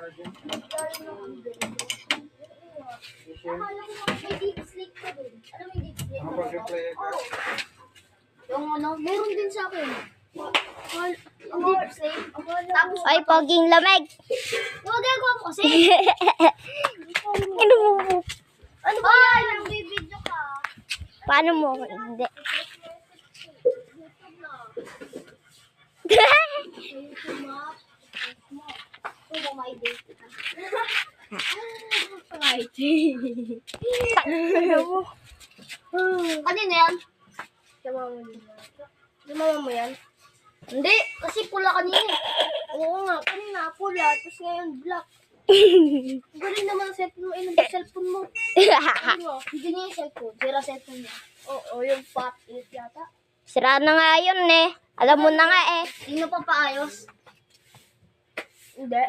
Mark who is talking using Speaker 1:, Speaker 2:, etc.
Speaker 1: May deep sleep ka din. Ano may deep sleep? Yung ano, meron din sa akin. Ang deep sleep. Tapos,
Speaker 2: Ay, poging lamig.
Speaker 1: huwag ako kasi.
Speaker 2: Ano mo?
Speaker 1: Ano ba yan? Nagbibideo ka.
Speaker 2: Paano mo? Hindi.
Speaker 1: YouTube na. YouTube na. Ito may date ka. Kanina yan? Yung mama mo yan? Hindi, kasi pula kanina. Oo nga, kanina pula, tapos ngayon black. Galing naman ang cellphone mo, yung cellphone mo. Hindi niya yung cellphone, sira cellphone niya. Oo, yung pop, it yata.
Speaker 2: Sira na nga yun eh. Alam mo na nga eh.
Speaker 1: Hindi na pa paayos. Hindi.